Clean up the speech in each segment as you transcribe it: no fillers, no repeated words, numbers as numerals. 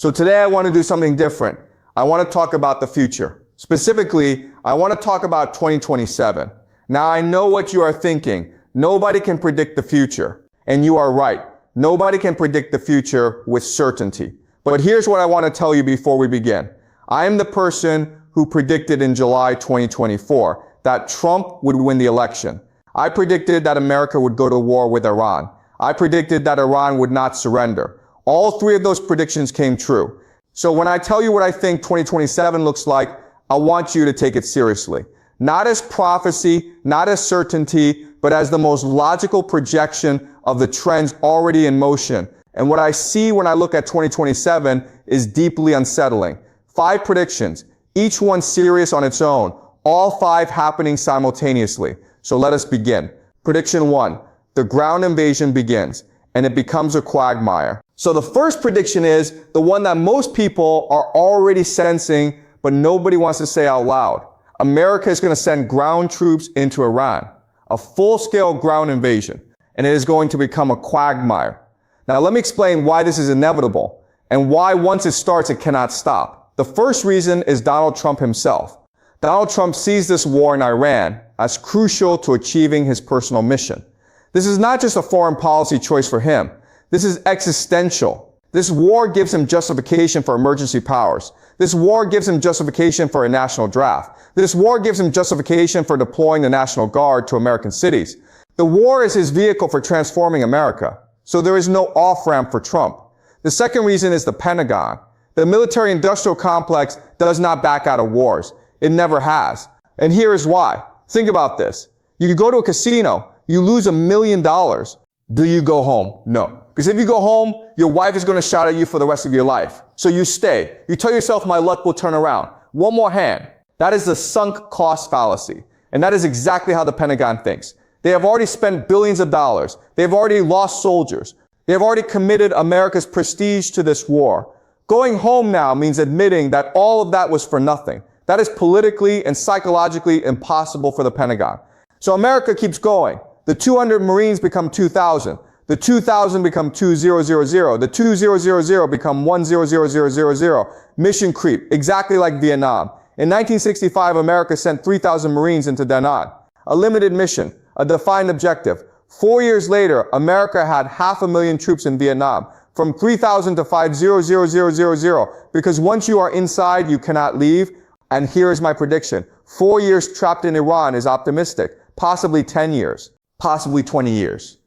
So today I want to do something different. I want to talk about the future. Specifically, I want to talk about 2027. Now I know what you are thinking. Nobody can predict the future. And you are right. Nobody can predict the future with certainty. But here's what I want to tell you before we begin. I am the person who predicted in July 2024 that Trump would win the election. I predicted that America would go to war with Iran. I predicted that Iran would not surrender. All three of those predictions came true. So when I tell you what I think 2027 looks like, I want you to take it seriously. Not as prophecy, not as certainty, but as the most logical projection of the trends already in motion. And what I see when I look at 2027 is deeply unsettling. 5 predictions, each one serious on its own, all 5 happening simultaneously. So let us begin. Prediction 1, the ground invasion begins, and it becomes a quagmire. So the first prediction is the one that most people are already sensing, but nobody wants to say out loud. America is going to send ground troops into Iran, a full-scale ground invasion, and it is going to become a quagmire. Now let me explain why this is inevitable, and why once it starts, it cannot stop. The first reason is Donald Trump himself. Donald Trump sees this war in Iran as crucial to achieving his personal mission. This is not just a foreign policy choice for him. This is existential. This war gives him justification for emergency powers. This war gives him justification for a national draft. This war gives him justification for deploying the National Guard to American cities. The war is his vehicle for transforming America. So there is no off-ramp for Trump. The second reason is the Pentagon. The military-industrial complex does not back out of wars. It never has. And here is why. Think about this. You go to a casino, you lose $1 million. Do you go home? No. Because if you go home, your wife is going to shout at you for the rest of your life. So you stay. You tell yourself, my luck will turn around. One more hand. That is the sunk cost fallacy. And that is exactly how the Pentagon thinks. They have already spent billions of dollars. They have already lost soldiers. They have already committed America's prestige to this war. Going home now means admitting that all of that was for nothing. That is politically and psychologically impossible for the Pentagon. So America keeps going. The 200 Marines become 2,000. The 2,000 become 2,000. The 2,000 become 1,000,000. Mission creep, exactly like Vietnam. In 1965, America sent 3,000 Marines into Da Nang. A limited mission, a defined objective. 4 years later, America had 500,000 troops in Vietnam, from 3,000 to 5,000,000, because once you are inside, you cannot leave. And here is my prediction. 4 years trapped in Iran is optimistic. Possibly 10 years. Possibly 20 years.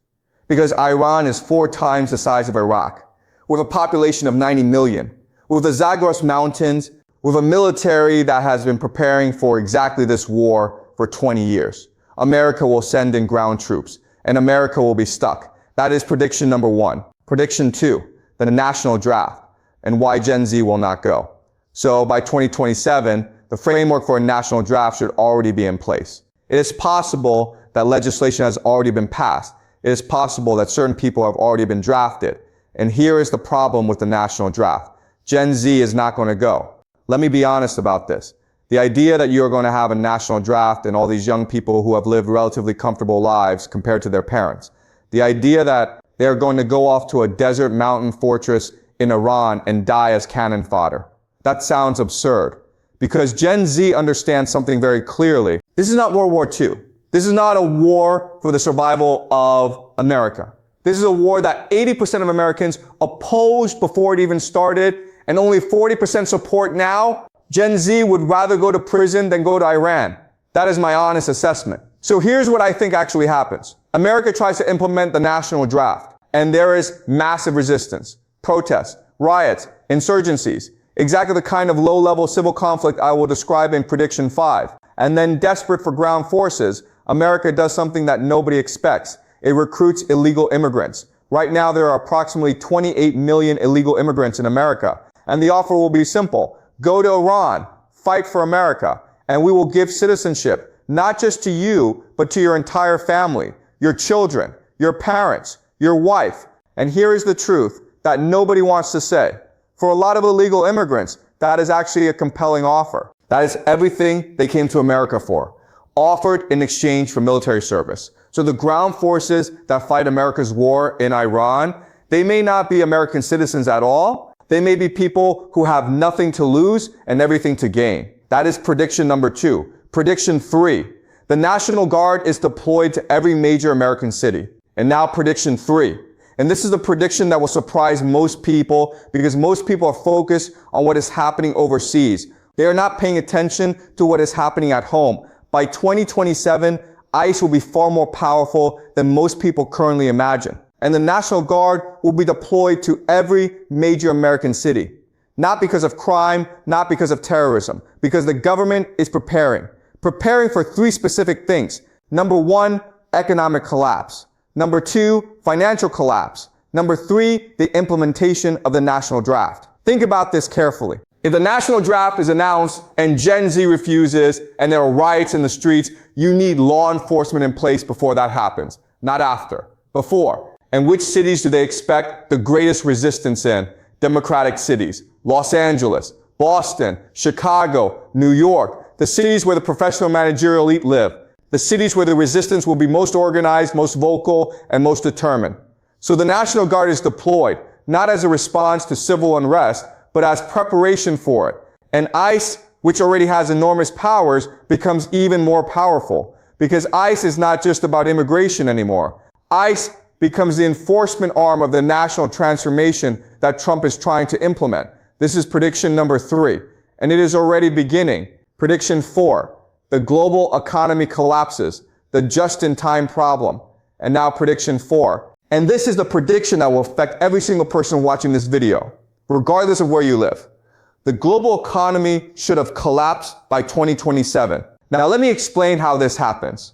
Because Iran is 4 times the size of Iraq, with a population of 90 million, with the Zagros Mountains, with a military that has been preparing for exactly this war for 20 years. America will send in ground troops, and America will be stuck. That is prediction number 1. Prediction 2, the national draft, and why Gen Z will not go. So by 2027, the framework for a national draft should already be in place. It is possible that legislation has already been passed. It is possible that certain people have already been drafted. And here is the problem with the national draft. Gen Z is not going to go. Let me be honest about this. The idea that you're going to have a national draft and all these young people who have lived relatively comfortable lives compared to their parents. The idea that they're going to go off to a desert mountain fortress in Iran and die as cannon fodder. That sounds absurd. Because Gen Z understands something very clearly. This is not World War II. This is not a war for the survival of America. This is a war that 80% of Americans opposed before it even started, and only 40% support now. Gen Z would rather go to prison than go to Iran. That is my honest assessment. So here's what I think actually happens. America tries to implement the national draft, and there is massive resistance, protests, riots, insurgencies, exactly the kind of low-level civil conflict I will describe in prediction 5. And then, desperate for ground forces, America does something that nobody expects. It recruits illegal immigrants. Right now, there are approximately 28 million illegal immigrants in America. And the offer will be simple. Go to Iran, fight for America, and we will give citizenship, not just to you, but to your entire family, your children, your parents, your wife. And here is the truth that nobody wants to say. For a lot of illegal immigrants, that is actually a compelling offer. That is everything they came to America for, offered in exchange for military service. So the ground forces that fight America's war in Iran, they may not be American citizens at all, They may be people who have nothing to lose and everything to gain. That is prediction number 2. Prediction 3. The National Guard is deployed to every major American city. And now prediction 3. And this is a prediction that will surprise most people because most people are focused on what is happening overseas. They are not paying attention to what is happening at home. By 2027, ICE will be far more powerful than most people currently imagine. And the National Guard will be deployed to every major American city. Not because of crime, not because of terrorism, because the government is preparing for 3 specific things. Number 1, economic collapse. Number 2, financial collapse. Number 3, the implementation of the national draft. Think about this carefully. If the national draft is announced and Gen Z refuses and there are riots in the streets, you need law enforcement in place before that happens, not after, before. And which cities do they expect the greatest resistance in? Democratic cities. Los Angeles, Boston, Chicago, New York, the cities where the professional managerial elite live. The cities where the resistance will be most organized, most vocal, and most determined. So the National Guard is deployed, not as a response to civil unrest, but as preparation for it. And ICE, which already has enormous powers, becomes even more powerful. Because ICE is not just about immigration anymore. ICE becomes the enforcement arm of the national transformation that Trump is trying to implement. This is prediction number 3. And it is already beginning. Prediction 4. The global economy collapses, the just-in-time problem. And now prediction 4. And this is the prediction that will affect every single person watching this video, regardless of where you live. The global economy should have collapsed by 2027. Now let me explain how this happens.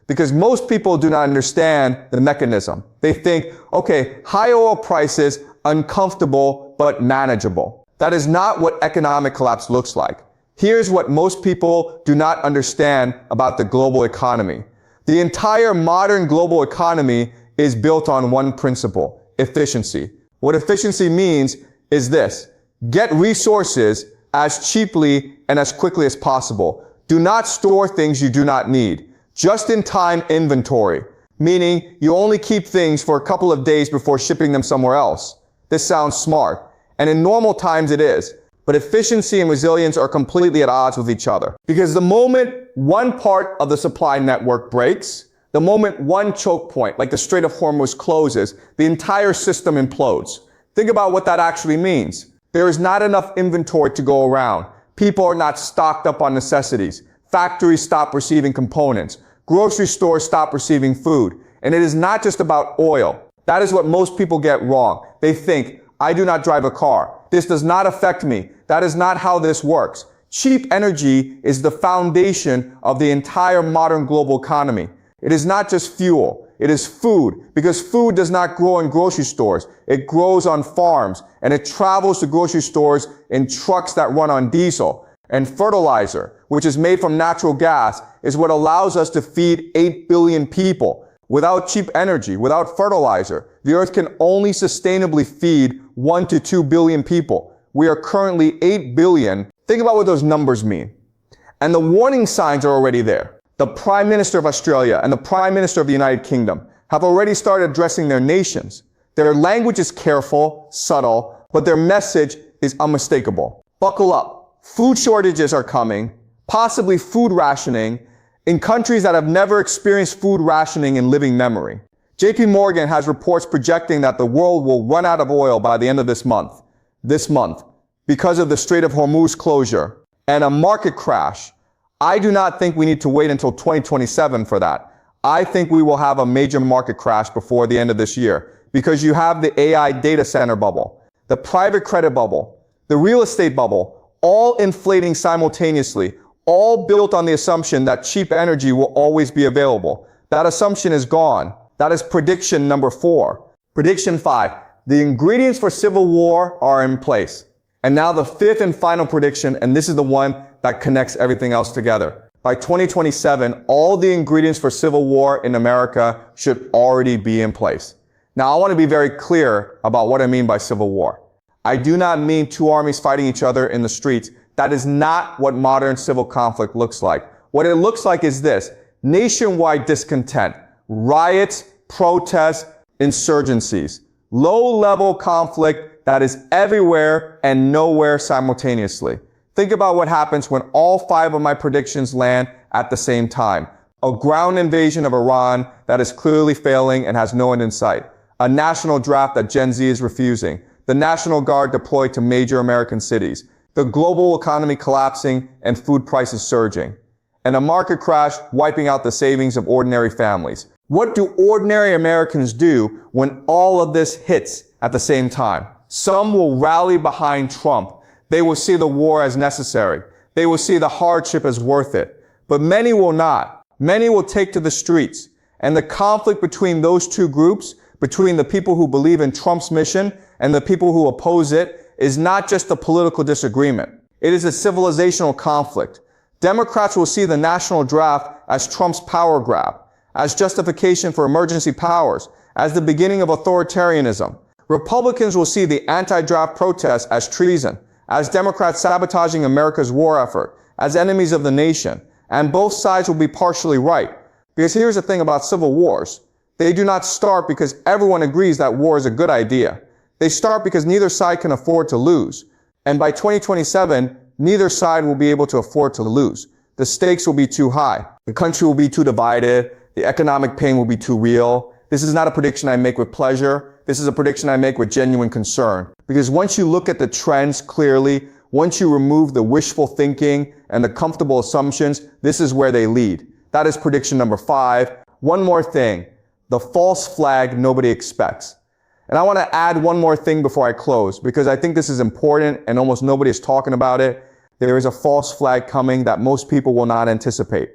Because most people do not understand the mechanism. They think, okay, high oil prices, uncomfortable but manageable. That is not what economic collapse looks like. Here's what most people do not understand about the global economy. The entire modern global economy is built on one principle: efficiency. What efficiency means is this: get resources as cheaply and as quickly as possible. Do not store things you do not need. Just-in-time inventory, meaning you only keep things for a couple of days before shipping them somewhere else. This sounds smart, and in normal times it is. But efficiency and resilience are completely at odds with each other. Because the moment one part of the supply network breaks, the moment one choke point, like the Strait of Hormuz, closes, the entire system implodes. Think about what that actually means. There is not enough inventory to go around. People are not stocked up on necessities. Factories stop receiving components. Grocery stores stop receiving food. And it is not just about oil. That is what most people get wrong. They think, I do not drive a car. This does not affect me. That is not how this works. Cheap energy is the foundation of the entire modern global economy. It is not just fuel. It is food, because food does not grow in grocery stores. It grows on farms, and it travels to grocery stores in trucks that run on diesel. And fertilizer, which is made from natural gas, is what allows us to feed 8 billion people. Without cheap energy, without fertilizer, the earth can only sustainably feed 1 to 2 billion people. We are currently 8 billion. Think about what those numbers mean. And the warning signs are already there. The Prime Minister of Australia and the Prime Minister of the United Kingdom have already started addressing their nations. Their language is careful, subtle, but their message is unmistakable. Buckle up. Food shortages are coming, possibly food rationing, in countries that have never experienced food rationing in living memory. JP Morgan has reports projecting that the world will run out of oil by the end of this month, because of the Strait of Hormuz closure and a market crash. I do not think we need to wait until 2027 for that. I think we will have a major market crash before the end of this year, because you have the AI data center bubble, the private credit bubble, the real estate bubble, all inflating simultaneously, all built on the assumption that cheap energy will always be available. That assumption is gone. That is prediction number 4. Prediction 5. The ingredients for civil war are in place. And now the 5th and final prediction, and this is the one that connects everything else together. By 2027, all the ingredients for civil war in America should already be in place. Now, I want to be very clear about what I mean by civil war. I do not mean two armies fighting each other in the streets. That is not what modern civil conflict looks like. What it looks like is this: nationwide discontent, riots, protests, insurgencies, low-level conflict that is everywhere and nowhere simultaneously. Think about what happens when all 5 of my predictions land at the same time. A ground invasion of Iran that is clearly failing and has no end in sight. A national draft that Gen Z is refusing. The National Guard deployed to major American cities. The global economy collapsing and food prices surging. And a market crash wiping out the savings of ordinary families. What do ordinary Americans do when all of this hits at the same time? Some will rally behind Trump. They will see the war as necessary. They will see the hardship as worth it. But many will not. Many will take to the streets. And the conflict between those two groups, between the people who believe in Trump's mission and the people who oppose it, is not just a political disagreement. It is a civilizational conflict. Democrats will see the national draft as Trump's power grab, as justification for emergency powers, as the beginning of authoritarianism. Republicans will see the anti-draft protests as treason, as Democrats sabotaging America's war effort, as enemies of the nation. And both sides will be partially right. Because here's the thing about civil wars. They do not start because everyone agrees that war is a good idea. They start because neither side can afford to lose. And by 2027, neither side will be able to afford to lose. The stakes will be too high. The country will be too divided. The economic pain will be too real. This is not a prediction I make with pleasure. This is a prediction I make with genuine concern. Because once you look at the trends clearly, once you remove the wishful thinking and the comfortable assumptions, this is where they lead. That is prediction number 5. One more thing, the false flag nobody expects. And I want to add one more thing before I close, because I think this is important and almost nobody is talking about it. There is a false flag coming that most people will not anticipate.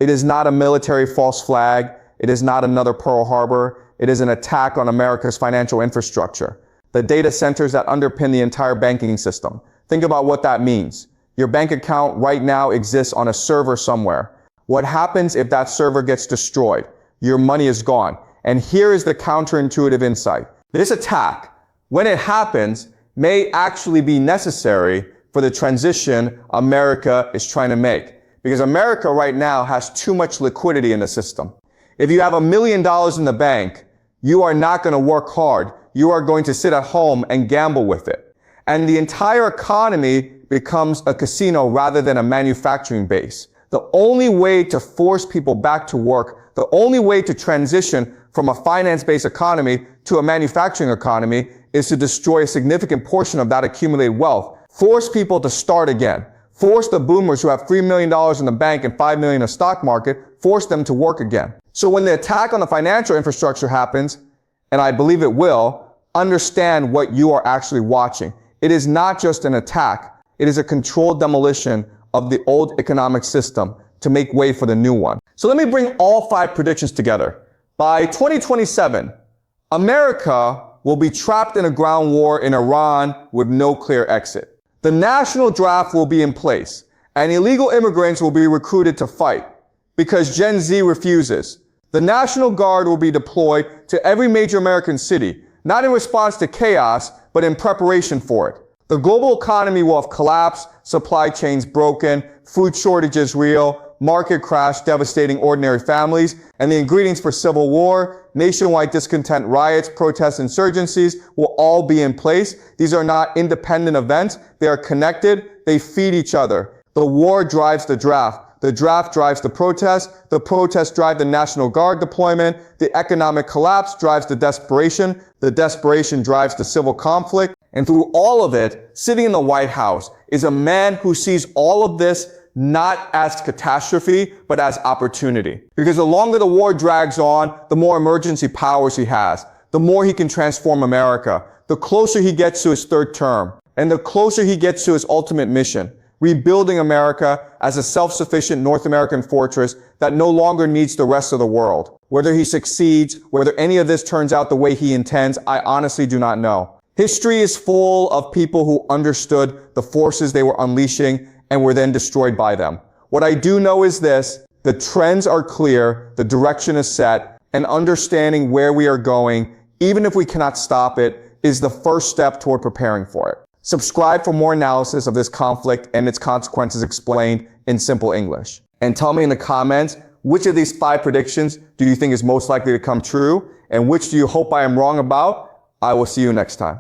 It is not a military false flag. It is not another Pearl Harbor. It is an attack on America's financial infrastructure, the data centers that underpin the entire banking system. Think about what that means. Your bank account right now exists on a server somewhere. What happens if that server gets destroyed? Your money is gone. And here is the counterintuitive insight. This attack, when it happens, may actually be necessary for the transition America is trying to make. Because America right now has too much liquidity in the system. If you have $1 million in the bank, you are not going to work hard. You are going to sit at home and gamble with it. And the entire economy becomes a casino rather than a manufacturing base. The only way to force people back to work, the only way to transition from a finance-based economy to a manufacturing economy is to destroy a significant portion of that accumulated wealth. Force people to start again. Force the boomers who have $3 million in the bank and $5 million in the stock market, force them to work again. So when the attack on the financial infrastructure happens, and I believe it will, understand what you are actually watching. It is not just an attack. It is a controlled demolition of the old economic system to make way for the new one. So let me bring all 5 predictions together. By 2027, America will be trapped in a ground war in Iran with no clear exit. The national draft will be in place, and illegal immigrants will be recruited to fight because Gen Z refuses. The National Guard will be deployed to every major American city, not in response to chaos, but in preparation for it. The global economy will have collapsed, supply chains broken, food shortages real, market crash devastating ordinary families, and the ingredients for civil war, nationwide discontent riots, protests, insurgencies will all be in place. These are not independent events. They are connected. They feed each other. The war drives the draft. The draft drives the protests drive the National Guard deployment, the economic collapse drives the desperation drives the civil conflict, and through all of it, sitting in the White House is a man who sees all of this not as catastrophe, but as opportunity. Because the longer the war drags on, the more emergency powers he has, the more he can transform America, the closer he gets to his 3rd term, and the closer he gets to his ultimate mission. Rebuilding America as a self-sufficient North American fortress that no longer needs the rest of the world. Whether he succeeds, whether any of this turns out the way he intends, I honestly do not know. History is full of people who understood the forces they were unleashing and were then destroyed by them. What I do know is this: the trends are clear, the direction is set, and understanding where we are going, even if we cannot stop it, is the first step toward preparing for it. Subscribe for more analysis of this conflict and its consequences explained in simple English. And tell me in the comments, which of these 5 predictions do you think is most likely to come true? And which do you hope I am wrong about? I will see you next time.